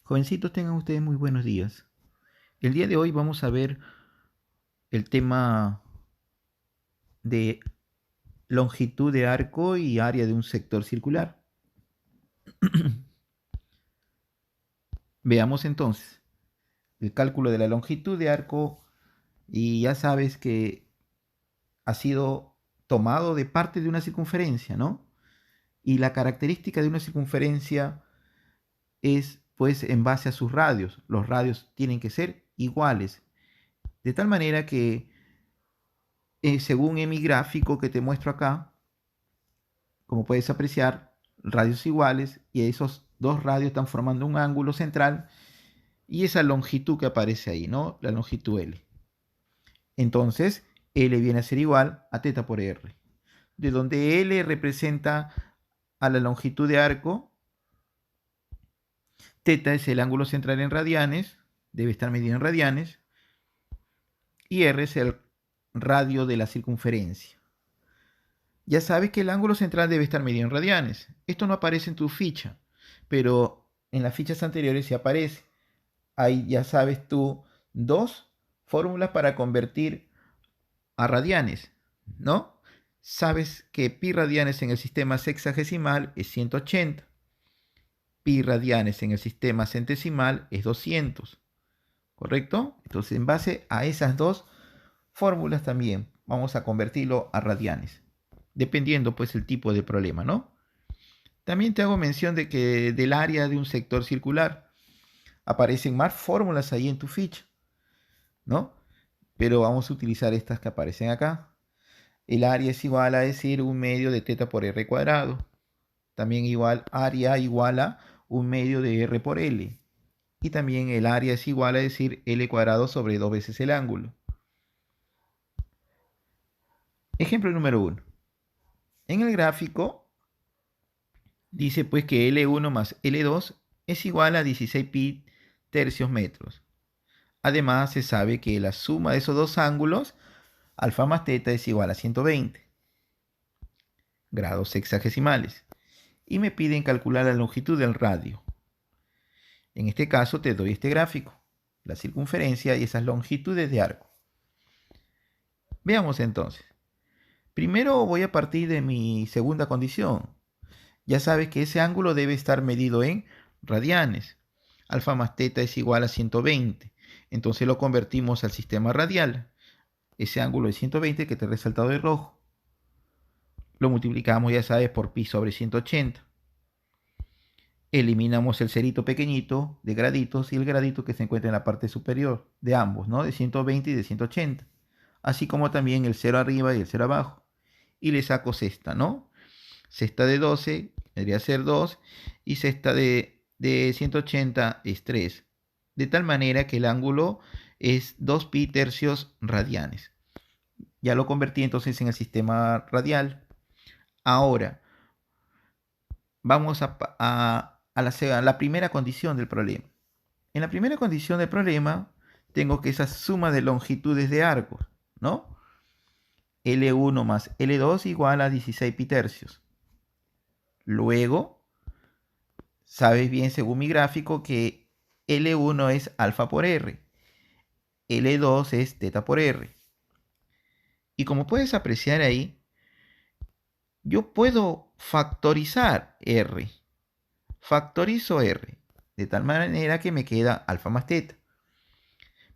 Jovencitos, tengan ustedes muy buenos días. El día de hoy vamos a ver el tema de longitud de arco y área de un sector circular. Veamos entonces el cálculo de la longitud de arco, y ya sabes que ha sido tomado de parte de una circunferencia, ¿no? Y la característica de una circunferencia es pues en base a sus radios. Los radios tienen que ser iguales, de tal manera que según en mi gráfico que te muestro acá, como puedes apreciar, radios iguales, y esos dos radios están formando un ángulo central, y esa longitud que aparece ahí, ¿no? La longitud L. Entonces, L viene a ser igual a θ por R, de donde L representa a la longitud de arco, θ es el ángulo central en radianes, debe estar medido en radianes, y R es el radio de la circunferencia. Ya sabes que el ángulo central debe estar medido en radianes. Esto no aparece en tu ficha, pero en las fichas anteriores sí aparece. Ahí ya sabes tú dos fórmulas para convertir a radianes, ¿no? Sabes que pi radianes en el sistema sexagesimal es 180. Pi radianes en el sistema centesimal es 200. ¿Correcto? Entonces, en base a esas dos fórmulas también vamos a convertirlo a radianes, dependiendo pues el tipo de problema, ¿no? También te hago mención de que del área de un sector circular aparecen más fórmulas ahí en tu ficha, ¿no? Pero vamos a utilizar estas que aparecen acá. El área es igual a decir 1/2 de θ por r cuadrado. También igual área igual a 1/2 de r por L. Y también el área es igual a decir L cuadrado sobre 2 veces el ángulo. Ejemplo número 1. En el gráfico dice pues que L1 más L2 es igual a 16 pi tercios metros. Además se sabe que la suma de esos dos ángulos, alfa más θ, es igual a 120 grados sexagesimales. Y me piden calcular la longitud del radio. En este caso te doy este gráfico, la circunferencia y esas longitudes de arco. Veamos entonces. Primero voy a partir de mi segunda condición. Ya sabes que ese ángulo debe estar medido en radianes. Alfa más θ es igual a 120. Entonces lo convertimos al sistema radial. Ese ángulo de 120 que te he resaltado de rojo. Lo multiplicamos, ya sabes, por pi sobre 180. Eliminamos el cerito pequeñito de graditos y el gradito que se encuentra en la parte superior de ambos, ¿no? De 120 y de 180. Así como también el 0 arriba y el 0 abajo. Y le saco sesta, ¿no? Sesta de 12 debería ser 2 y sesta de 180 es 3. De tal manera que el ángulo es 2 pi tercios radianes. Ya lo convertí entonces en el sistema radial. Ahora, vamos a la primera condición del problema. En la primera condición del problema, tengo que esa suma de longitudes de arcos, ¿no? L1 más L2 igual a 16 pi tercios. Luego, sabes bien según mi gráfico que L1 es alfa por R. L2 es θ por R. Y como puedes apreciar ahí, yo puedo factorizar R. Factorizo R, de tal manera que me queda alfa más θ.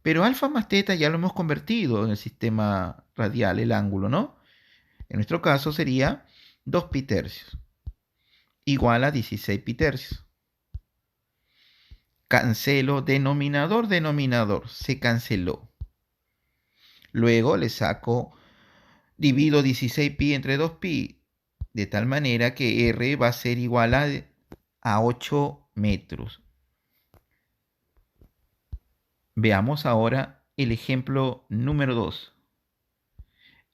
Pero alfa más θ ya lo hemos convertido en el sistema radial, el ángulo, ¿no? En nuestro caso sería 2 pi tercios, igual a 16 pi tercios. Cancelo denominador, denominador, se canceló. Luego le saco, divido 16 pi entre 2 pi, de tal manera que R va a ser igual a 8 metros. Veamos ahora el ejemplo número 2.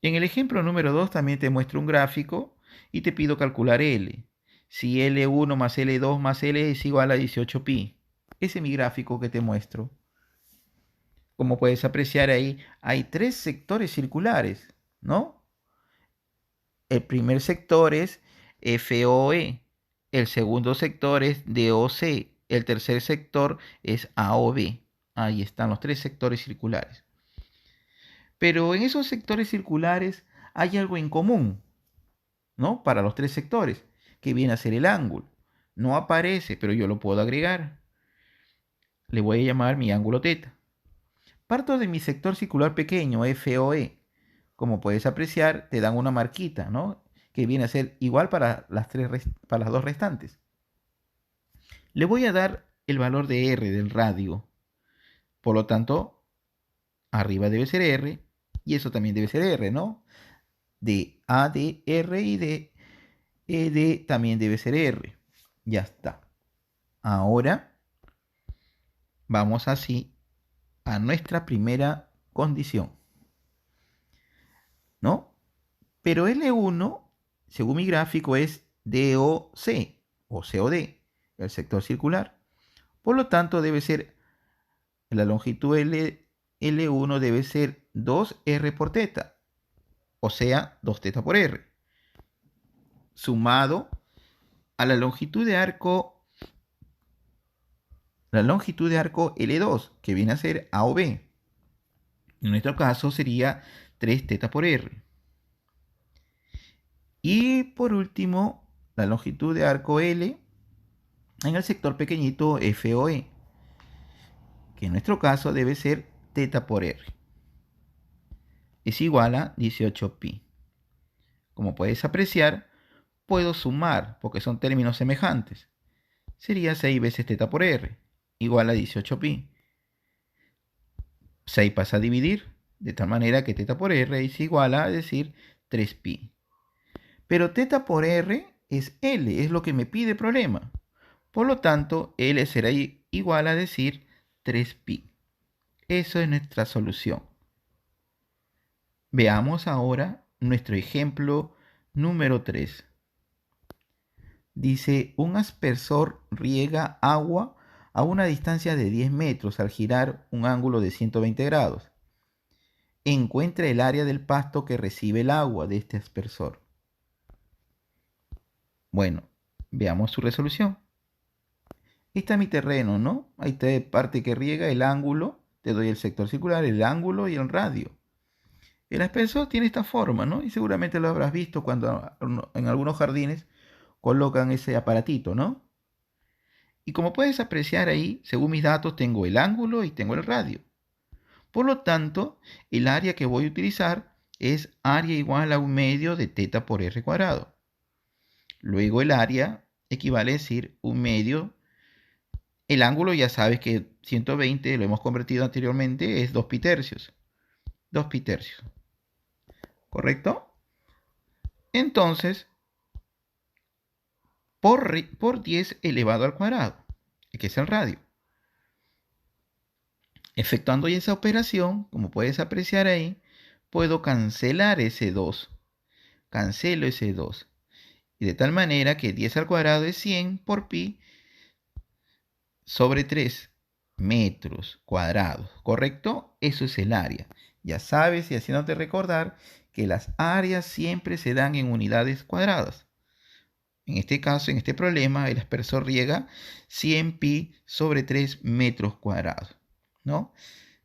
En el ejemplo número 2 también te muestro un gráfico y te pido calcular L. Si L1 más L2 más L es igual a 18 pi. Ese es mi gráfico que te muestro. Como puedes apreciar ahí, hay tres sectores circulares, ¿no? El primer sector es FOE, el segundo sector es DOC, el tercer sector es AOB. Ahí están los tres sectores circulares. Pero en esos sectores circulares hay algo en común, ¿no? Para los tres sectores, que viene a ser el ángulo. No aparece, pero yo lo puedo agregar. Le voy a llamar mi ángulo teta. Parto de mi sector circular pequeño, FOE. Como puedes apreciar, te dan una marquita, ¿no? Que viene a ser igual para para las dos restantes. Le voy a dar el valor de R del radio. Por lo tanto, arriba debe ser R y eso también debe ser R, ¿no? De AD, R y de ED también debe ser R. Ya está. Ahora vamos así a nuestra primera condición, ¿no? Pero L1, según mi gráfico, es DOC o COD, el sector circular. Por lo tanto, debe ser la longitud L1 debe ser 2R por teta, o sea, 2 teta por R, sumado a la longitud de arco L2, que viene a ser A o B. En nuestro caso sería 3 teta por R. Y por último, la longitud de arco L en el sector pequeñito FOE, que en nuestro caso debe ser teta por R. Es igual a 18pi. Como puedes apreciar, puedo sumar porque son términos semejantes. Sería 6 veces teta por R, igual a 18pi. 6 pasa a dividir, de tal manera que teta por R es igual a decir 3pi. Pero teta por R es L, es lo que me pide el problema. Por lo tanto, L será igual a decir 3pi. Eso es nuestra solución. Veamos ahora nuestro ejemplo número 3. Dice, un aspersor riega agua a una distancia de 10 metros al girar un ángulo de 120 grados. Encuentra el área del pasto que recibe el agua de este aspersor. Bueno, veamos su resolución. Este es mi terreno, ¿no? Ahí está parte que riega, el ángulo, te doy el sector circular, el ángulo y el radio. El aspersor tiene esta forma, ¿no? Y seguramente lo habrás visto cuando en algunos jardines colocan ese aparatito, ¿no? Y como puedes apreciar ahí, según mis datos, tengo el ángulo y tengo el radio. Por lo tanto, el área que voy a utilizar es área igual a 1/2 de teta por R cuadrado. Luego el área equivale a decir 1/2. El ángulo ya sabes que 120, lo hemos convertido anteriormente, es 2 pi tercios. 2 pi tercios. ¿Correcto? Entonces, por 10 elevado al cuadrado, que es el radio. Efectuando esa operación, como puedes apreciar ahí, puedo cancelar ese 2. Cancelo ese 2. Y de tal manera que 10 al cuadrado es 100 por pi sobre 3 metros cuadrados. ¿Correcto? Eso es el área. Ya sabes, y haciéndote recordar que las áreas siempre se dan en unidades cuadradas. En este caso, en este problema, el aspersor riega 100 pi sobre 3 metros cuadrados, ¿no?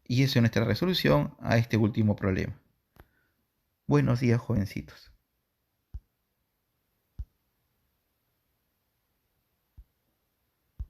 Y esa es nuestra resolución a este último problema. Buenos días, jovencitos.